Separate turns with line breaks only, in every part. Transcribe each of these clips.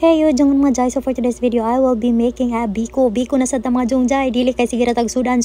Hey yo, jangan mga jay. So for today's video, I will be making a biko. Biko na sa mga jay. Dili kay sige ratag sudan.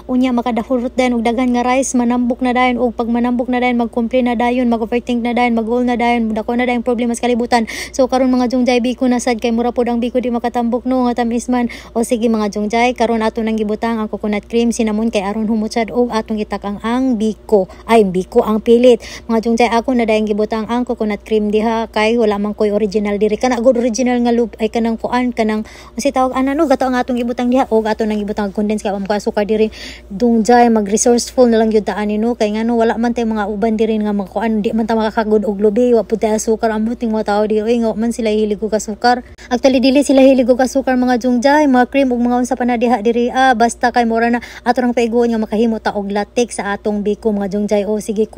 Unya makadahurot din og dagan nga rice, manambok na dayon og pag manambok na dayon mag-complain na dayon, mag-overthink na dayon, mag-goal na dayon, dako na dayon problema sa kalibutan. So karon mga jay, biko na sad kay mura pod ang biko di makatambok no nga tamis man. O sige mga jay, karon ato nang gibutang ang coconut cream, cinnamon kay aron humutsad og atong itakang ang biko. Ay biko ang pilit. Mga jay, ako na dayon gibutang ang coconut cream diha kay wala man koy original diri kana good original nga loop ay kanang kuan kanang unsa tawag no gato ang atong ibutang diha og ato nang ibutang condense kay amka sukar diri dungjay mag resourceful na lang gyud taan no kay ngano wala man tay mga uban diri nga mga kuan di man ta makakagud og lubi wa pud tay sukar ang buting mga tao diri nga man sila hilig og sukar. Actually dili sila hilig og sukar mga jungjay, mga cream ug mga unsa pa na diha diri basta kay mura na ato nang paiguon nga makahimo ta og latex sa atong biko mga jungjay. O sige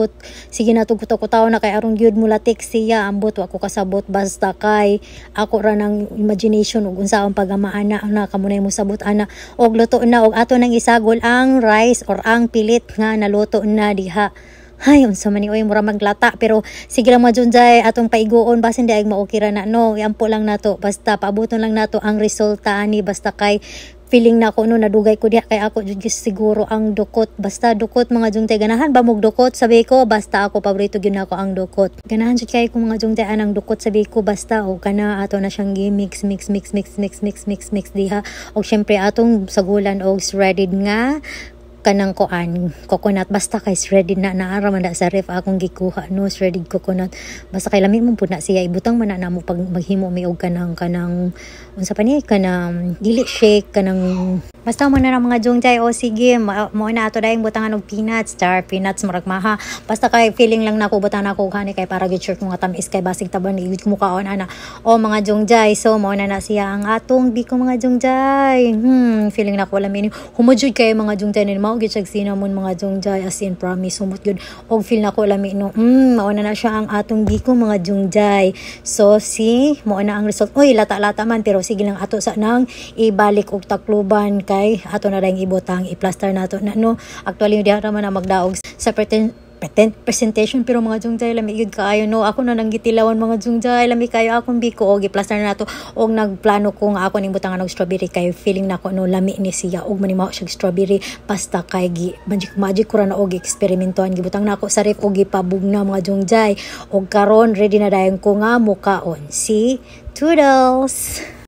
na kuto-kutaw na kay aron gyud mo latex siya ambot wa ko kasabot basta kay ako ra ng imagination ug unsa ang pagamaana na kamunay mo sabot ana og luto na og ato nang isagol ang rice or ang pilit nga naluto na diha. Hay unsa man ni oy mura maglata pero sige lang mga junjay atong paiguon basin di ay maokira na no iampo lang nato basta paabuton lang nato ang resulta ani basta kay feeling na ako no nadugay ko diha kay ako jud siguro ang dukot basta dukot mga jungtay ganahan ba mog dukot sabi ko basta ako paborito gyud nako ang dukot ganahan jud kay ko mga jungtay anang dukot sabi ko basta o kana ato na siyang mix diha og syempre atong sagulan og shredded nga kanang koan coconut basta kay shredded na naara man sa ref akong gikuha no shredded coconut basta kay lami mo pud na siya ibutang man na mo pag maghimo mi og kanang unsa pa ni kanang dili shake kanang basta mo na mga jungjay. O sige mo na ato dayong butangan og peanuts murag maha basta kay feeling lang nako butang nako kani kay para gid sure ko nga tamis kay basig taban igid mo kaon ana o mga jungjay. So mo na siya ang atong biko mga jungjay. Feeling nako wala meaning humudjud kay mga jungjay ni mao gid siya cinnamon mga jungjay as in promise humot gyud og feel nako lami no mao na siya ang atong biko mga jungjay. So si mo na ang result. Oy lata man pero sige lang ato sa nang ibalik og takloban kay ato na dayong ibutang i-plaster nato na no. Actually di ra man na magdaog sa presentation pero mga jungjay lami gyud kaayo no. Ako na nang gitilawan mga jungjay lami kayo akong biko og i-plaster nato og nagplano ko nga ako ning butangan og strawberry kay feeling nako no lami ni siya og manimaw siya strawberry basta kay magic ko ra na og eksperimentuhan gibutang nako sa ref og gipabugna mga jungjay og karon ready na dayon ko nga mukaon si Toodles.